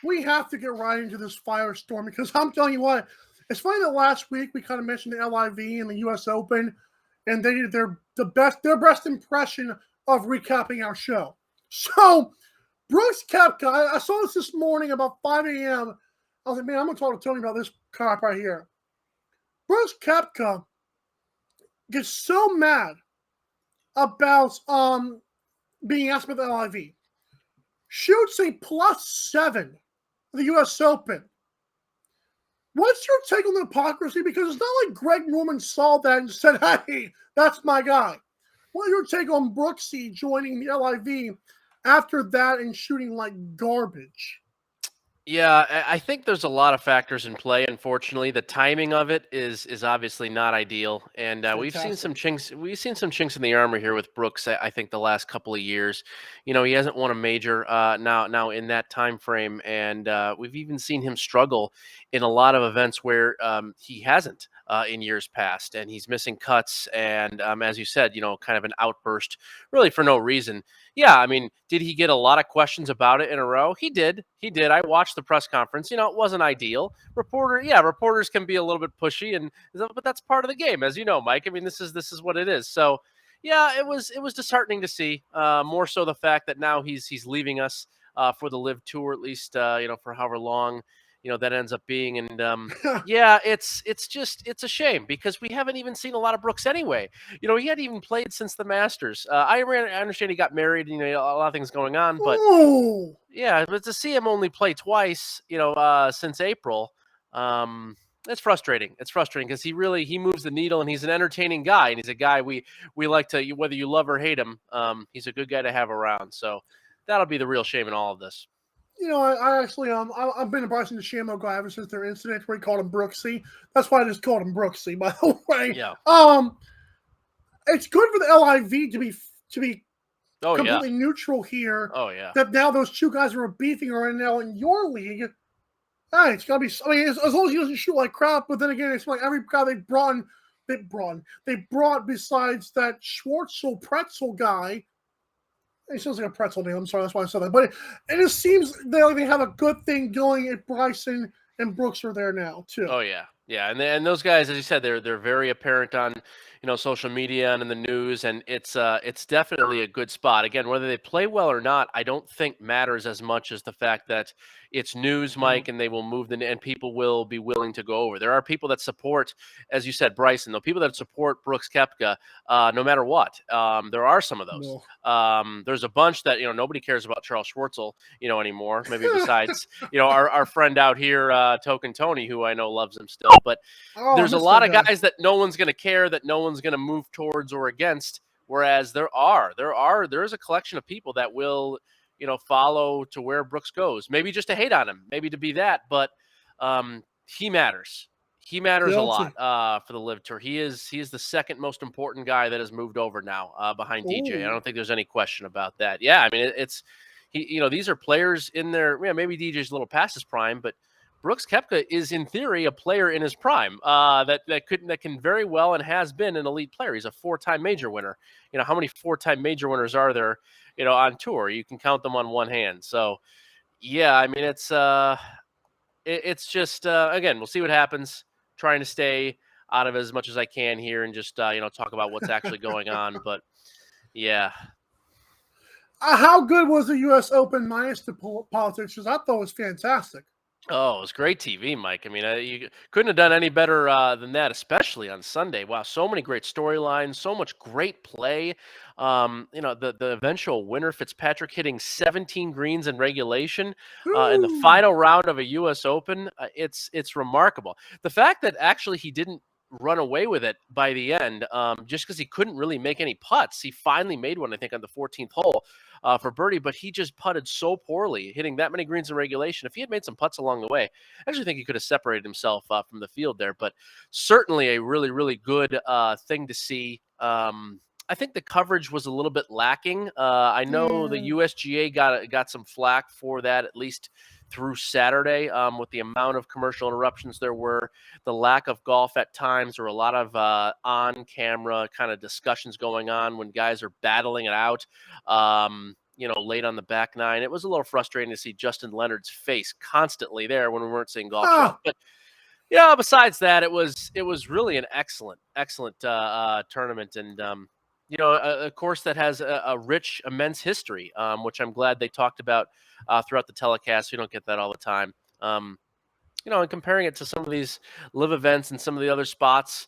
we have to get right into this firestorm because I'm telling you what, it's funny that last week we kind of mentioned the LIV and the U.S. Open, and they did their best impression of recapping our show. So Brooks Koepka, I saw this morning about 5 a.m. I was like, man, I'm gonna talk to Tony about this crap right here. Brooks Koepka gets so mad about being asked about the LIV. Shoots a +7 for the U.S. Open. What's your take on the hypocrisy? Because it's not like Greg Norman saw that and said, hey, that's my guy. What's your take on Brooksy joining the LIV after that and shooting like garbage? Yeah, I think there's a lot of factors in play. Unfortunately, the timing of it is obviously not ideal, and we've seen Fantastic. some chinks. We've seen some chinks in the armor here with Brooks. I think the last couple of years, he hasn't won a major now in that time frame, and we've even seen him struggle in a lot of events where he hasn't in years past, and he's missing cuts, and as you said, kind of an outburst, really for no reason. Yeah, I mean, did he get a lot of questions about it in a row? He did. He did. I watched the press conference. It wasn't ideal. Reporters can be a little bit pushy, but that's part of the game, as you know, Mike. I mean, this is what it is. So, yeah, it was disheartening to see. More so the fact that now he's leaving us for the Live Tour, at least for however long that ends up being. And yeah, it's a shame because we haven't even seen a lot of Brooks anyway. He hadn't even played since the Masters. I understand he got married, and a lot of things going on, but Ooh. yeah, but to see him only play twice, since April, it's frustrating. It's frustrating because he moves the needle, and he's an entertaining guy, and he's a guy we like to, whether you love or hate him. He's a good guy to have around. So that'll be the real shame in all of this. I actually I've been a Bryson DeChambeau guy ever since their incident where he called him Brooksy. That's why I just called him Brooksy, by the way. Yeah. It's good for the LIV to be Oh yeah. completely neutral here. Oh yeah. That now those two guys who are beefing are now in your league. Hey, it's gotta be. I mean, as long as he doesn't shoot like crap. But then again, it's like every guy they brought besides that Schwartzel Pretzel guy. He sounds like a pretzel name. I'm sorry, that's why I said that. But it just seems they have a good thing going if Bryson and Brooks are there now too. Oh yeah, yeah, and those guys, as you said, they're very apparent on social media and in the news, and it's definitely a good spot. Again, whether they play well or not, I don't think matters as much as the fact that it's news, Mike, and they will move and people will be willing to go over. There are people that support, as you said, Bryson. Though people that support Brooks Koepka, no matter what. There are some of those. No. There's a bunch that nobody cares about Charles Schwartzel, anymore. Maybe besides our friend out here, Token Tony, who I know loves him still. But Oh, I there's a miss lot that of guy. guys that no one's going to care, that no one's going to move towards or against. Whereas there is a collection of people that will follow to where Brooks goes. Maybe just to hate on him, maybe to be that, but he matters. He matters a lot Guilty. for the Live Tour. He is the second most important guy that has moved over now behind DJ. I Ooh. don't think there's any question about that. Yeah, I mean it's these are players in their maybe DJ's a little past his prime, but Brooks Koepka is in theory a player in his prime that can very well and has been an elite player. He's a 4-time major winner. How many 4-time major winners are there? On tour, you can count them on one hand. So yeah, I mean it's just again, we'll see what happens. Trying to stay out of it as much as I can here and just talk about what's actually going on. But yeah, How good was the U.S. Open minus the politics? Because I thought it was fantastic. oh, it was great TV, Mike. I mean, you couldn't have done any better than that, especially on Sunday. Wow, so many great storylines, so much great play. The eventual winner, Fitzpatrick, hitting 17 greens in regulation in the Woo. final round of a U.S. Open. It's remarkable. The fact that actually he didn't run away with it by the end, just because he couldn't really make any putts. He finally made one, I think, on the 14th hole for birdie, but he just putted so poorly, hitting that many greens in regulation. If he had made some putts along the way, I actually think he could have separated himself from the field there. But certainly a really, really good thing to see. I think the coverage was a little bit lacking. I know the Yeah. USGA got some flack for that, at least through Saturday, with the amount of commercial interruptions there were, the lack of golf at times, or a lot of on-camera kind of discussions going on when guys are battling it out. late on the back nine. It was a little frustrating to see Justin Leonard's face constantly there when we weren't seeing golf show up. But besides that, it was really an excellent tournament, and a course that has a rich, immense history, which I'm glad they talked about throughout the telecast. We don't get that all the time. And comparing it to some of these live events and some of the other spots,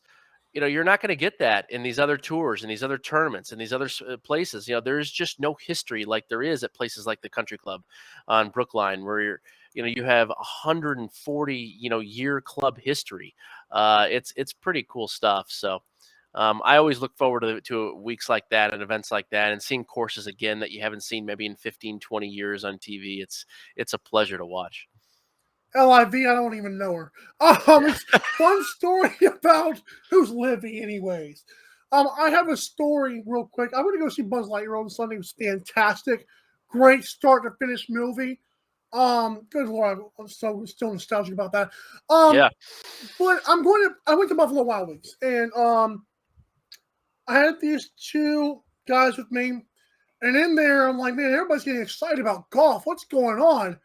you're not going to get that in these other tours and these other tournaments and these other places. There's just no history like there is at places like the Country Club on Brookline, where you have 140 year club history. It's pretty cool stuff. So I always look forward to weeks like that and events like that, and seeing courses again that you haven't seen maybe in 15, 20 years on TV. It's a pleasure to watch. LIV, I don't even know her. It's fun story about who's Livy, anyways. I have a story real quick. I went to go see Buzz Lightyear on Sunday. It was fantastic. Great start to finish movie. Good Lord, I'm still nostalgic about that. Yeah. But I went to Buffalo Wild Wings, and I had these two guys with me, and in there, I'm like, man, everybody's getting excited about golf. What's going on?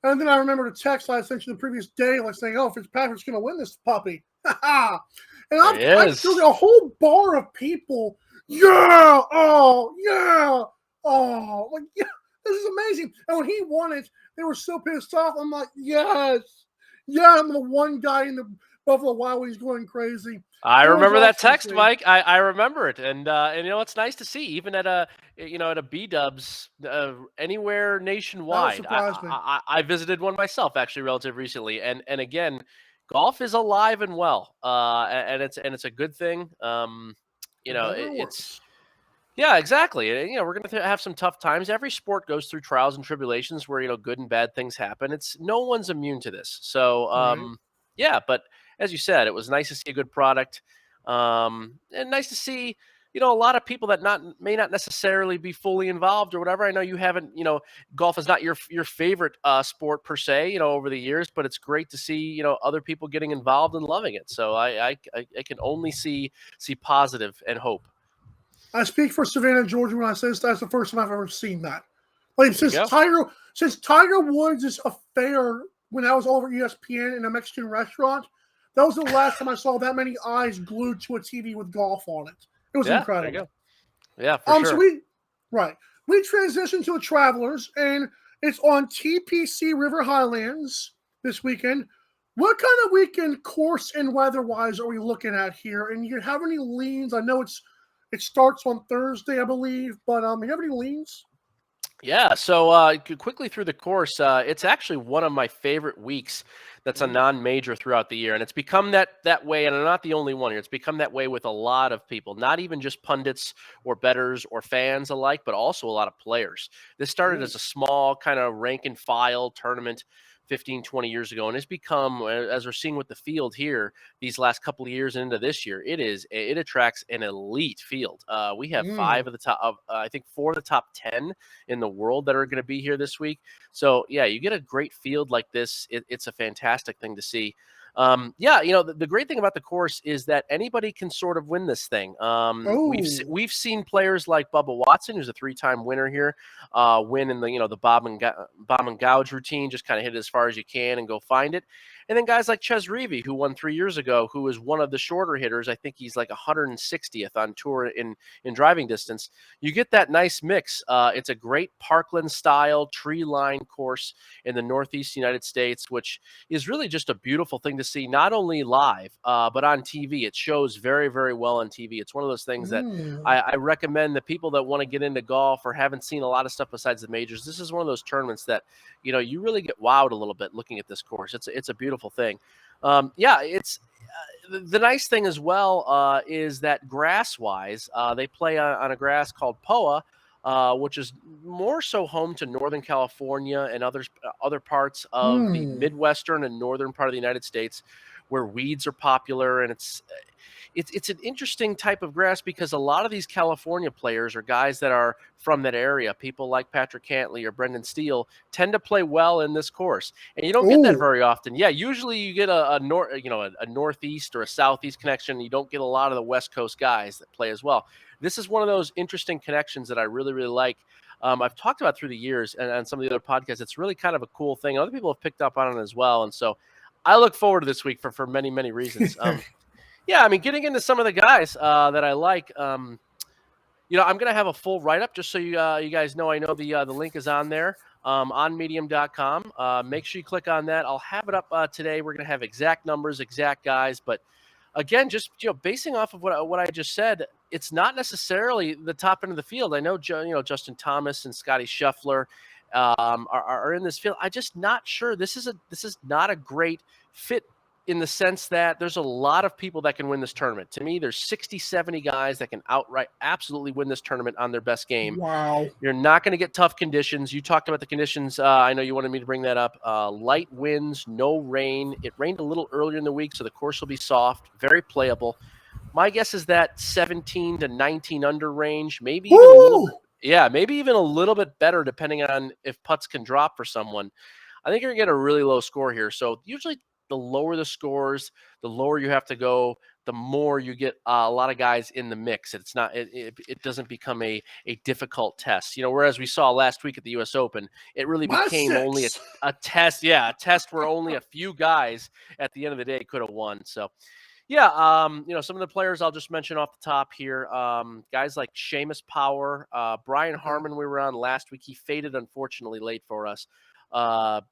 And then I remember the text I sent you the previous day, like saying, "Oh, Fitzpatrick's going to win this puppy." And I feel a whole bar of people. Yeah, oh yeah, oh, like yeah, this is amazing. And when he won it, they were so pissed off. I'm like, yes, yeah, I'm the one guy in the Buffalo Wild Wings going crazy. I remember that text, Mike. I remember it, and it's nice to see, even at a B Dubs anywhere nationwide. I visited one myself actually relatively recently, and again, golf is alive and well, and it's a good thing. Yeah, exactly. We're going to have some tough times. Every sport goes through trials and tribulations where good and bad things happen. No one's immune to this. So yeah, but as you said, it was nice to see a good product, and nice to see a lot of people that may not necessarily be fully involved or whatever. I know you haven't. Golf is not your favorite sport per se. Over the years, but it's great to see other people getting involved and loving it. So I can only see positive and hope. I speak for Savannah, Georgia when I say that's the first time I've ever seen that. Like since Tiger Woods' affair when I was all over ESPN in a Mexican restaurant, that was the last time I saw that many eyes glued to a TV with golf on it. It was incredible. There you go. Yeah, for sure. So we transitioned to the Travelers, and it's on TPC River Highlands this weekend. What kind of weekend course and weather-wise are we looking at here? And you have any leans? I know it starts on Thursday, I believe, but you have any leans? Yeah, so quickly through the course, it's actually one of my favorite weeks that's a non-major throughout the year, and it's become that way, and I'm not the only one here. It's become that way with a lot of people, not even just pundits or bettors or fans alike, but also a lot of players. This started as a small kind of rank and file tournament 15, 20 years ago, and it's become, as we're seeing with the field here these last couple of years into this year, it attracts an elite field. We have five of the top, I think 4 of the top 10 in the world that are going to be here this week. So yeah, you get a great field like this. It's a fantastic thing to see. The great thing about the course is that anybody can sort of win this thing. We've seen players like Bubba Watson, who's a 3-time winner here, win in the bomb and gouge routine, just kind of hit it as far as you can and go find it. And then guys like Ches Reavie, who won 3 years ago, who is one of the shorter hitters. I think he's like 160th on tour in driving distance. You get that nice mix. It's a great Parkland-style tree-lined course in the Northeast United States, which is really just a beautiful thing to see, not only live, but on TV. It shows very, very well on TV. It's one of those things that I recommend that people that want to get into golf or haven't seen a lot of stuff besides the majors. This is one of those tournaments that, you really get wowed a little bit looking at this course. It's a beautiful thing. It's the nice thing as well is that grass-wise, they play on a grass called POA, which is more so home to Northern California and other parts of the Midwestern and northern part of the United States, where weeds are popular, and it's an interesting type of grass because a lot of these California players are guys that are from that area. People like Patrick Cantley or Brendan Steele tend to play well in this course, and you don't get that very often. Yeah, usually you get a northeast or a southeast connection. You don't get a lot of the West Coast guys that play as well. This is one of those interesting connections that I really, really like. I've talked about through the years and some of the other podcasts. It's really kind of a cool thing. Other people have picked up on it as well. And so I look forward to this week for many, many reasons. Yeah, I mean, getting into some of the guys that I like. I'm going to have a full write-up just so you guys know. I know the link is on there on medium.com. Make sure you click on that. I'll have it up today. We're going to have exact numbers, exact guys. But again, just basing off of what I just said, it's not necessarily the top end of the field. I know, Justin Thomas and Scotty Scheffler are in this field. I'm just not sure. This is not a great fit in the sense that there's a lot of people that can win this tournament. To me, there's 60, 70 guys that can outright absolutely win this tournament on their best game. Wow. You're not going to get tough conditions. You talked about the conditions. I know you wanted me to bring that up. Light winds, no rain. It rained a little earlier in the week, so the course will be soft, very playable. My guess is that 17 to 19 under range, maybe even a little bit. Yeah, maybe even a little bit better depending on if putts can drop for someone. I think you're going to get a really low score here. So usually the lower the scores, the lower you have to go, the more you get a lot of guys in the mix. It's not, it doesn't become a difficult test, whereas we saw last week at the US Open, it really became only a test. Yeah. A test where only a few guys at the end of the day could have won. So yeah, some of the players I'll just mention off the top here. Guys like Seamus Power, Brian Harmon, we were on last week. He faded, unfortunately, late for us.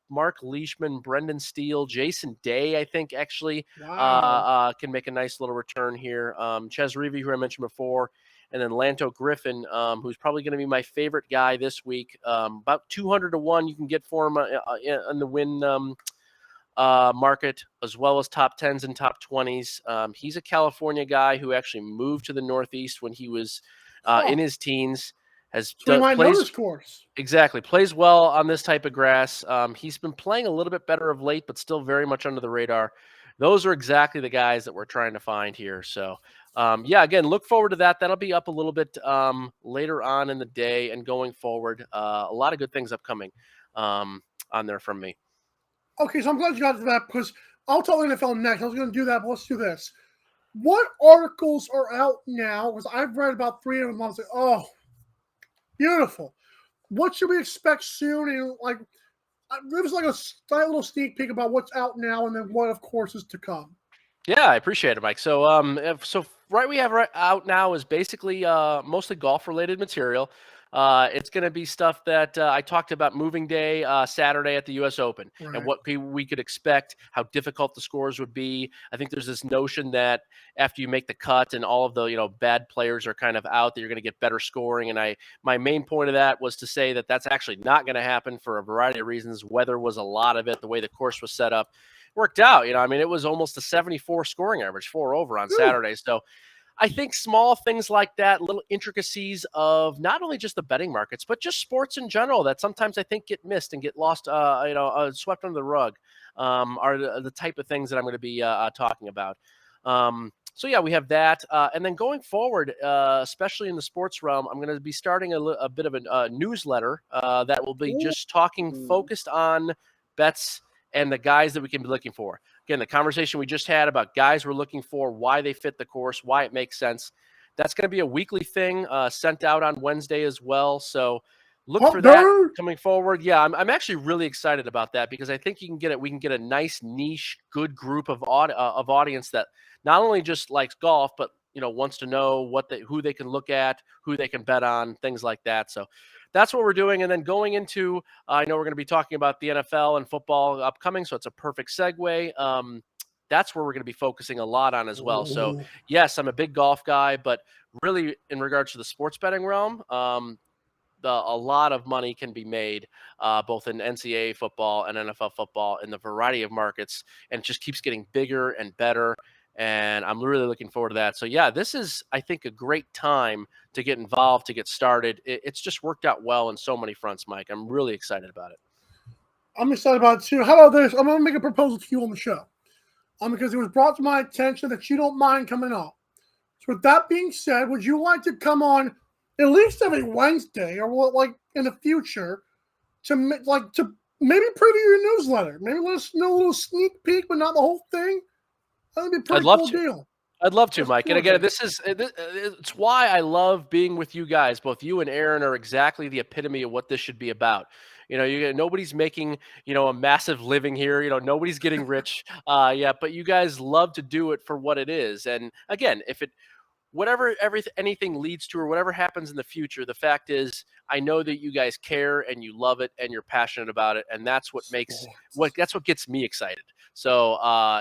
Mark Leishman, Brendan Steele, Jason Day, I think actually can make a nice little return here. Ches Reavie, who I mentioned before, and then Lanto Griffin, who's probably going to be my favorite guy this week. About 200 to 1 you can get for him in the win market, as well as top 10s and top 20s. He's a California guy who actually moved to the Northeast when he was in his teens. Plays course. Exactly. Plays well on this type of grass. He's been playing a little bit better of late, but still very much under the radar. Those are exactly the guys that we're trying to find here. So, again, look forward to that. That'll be up a little bit later on in the day and going forward. A lot of good things upcoming on there from me. Okay, so I'm glad you got to that because I'll tell NFL next. I was going to do that, but let's do this. What articles are out now? Because I've read about 3 of them. I was like, oh, beautiful. What should we expect soon? And give us like a slight little sneak peek about what's out now, and then what, of course, is to come. Yeah, I appreciate it, Mike. So, we have out now is basically mostly golf-related material. It's going to be stuff that I talked about moving day Saturday at the U.S. Open and what we could expect, how difficult the scores would be. I think there's this notion that after you make the cut and all of the bad players are kind of out, that you're going to get better scoring. And my main point of that was to say that that's actually not going to happen for a variety of reasons. Weather was a lot of it. The way the course was set up worked out. It was almost a 74 scoring average, 4 over on Saturday. So I think small things like that, little intricacies of not only just the betting markets, but just sports in general that sometimes I think get missed and get lost, swept under the rug, are the type of things that I'm going to be talking about. We have that. And then going forward, especially in the sports realm, I'm going to be starting a bit of a newsletter that will be just focused on bets and the guys that we can be looking for. Again, the conversation we just had about guys we're looking for, why they fit the course, why it makes sense. That's going to be a weekly thing sent out on Wednesday as well. So look for that coming forward. Yeah, I'm actually really excited about that because I think we can get a nice niche, good group of audience that not only just likes golf, but wants to know who they can look at, who they can bet on, things like that. So that's what we're doing. And then going into, I know we're going to be talking about the NFL and football upcoming, so it's a perfect segue. That's where we're going to be focusing a lot on as well. So yes, I'm a big golf guy, but really in regards to the sports betting realm, a lot of money can be made both in NCAA football and NFL football in the variety of markets, and it just keeps getting bigger and better. And I'm really looking forward to that. So yeah, this is, I think, a great time to get involved, to get started. It's just worked out well in so many fronts, Mike. I'm really excited about it. I'm excited about it too. How about this? I'm going to make a proposal to you on the show. Because it was brought to my attention that you don't mind coming on. So with that being said, would you like to come on at least every Wednesday or in the future to maybe preview your newsletter? Maybe let us know a little sneak peek, but not the whole thing. That would be a pretty cool deal. I'd love to, That's Mike. And again, gorgeous. it's why I love being with you guys. Both you and Aaron are exactly the epitome of what this should be about. Nobody's making a massive living here. Nobody's getting rich. Yeah, but you guys love to do it for what it is. And again, if it whatever anything leads to or whatever happens in the future, the fact is I know that you guys care and you love it and you're passionate about it, and that's what gets me excited. So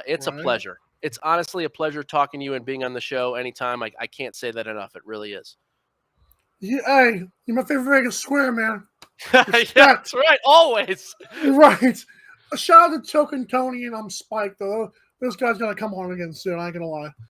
it's a Right? pleasure. It's honestly a pleasure talking to you and being on the show anytime. I can't say that enough. It really is. Yeah, hey, you're my favorite Vegas square, man. Yeah, Respect. that's right. Always. Right. A shout out to Token Tony and I'm Spike though. This guy's gonna come on again soon. I ain't gonna lie.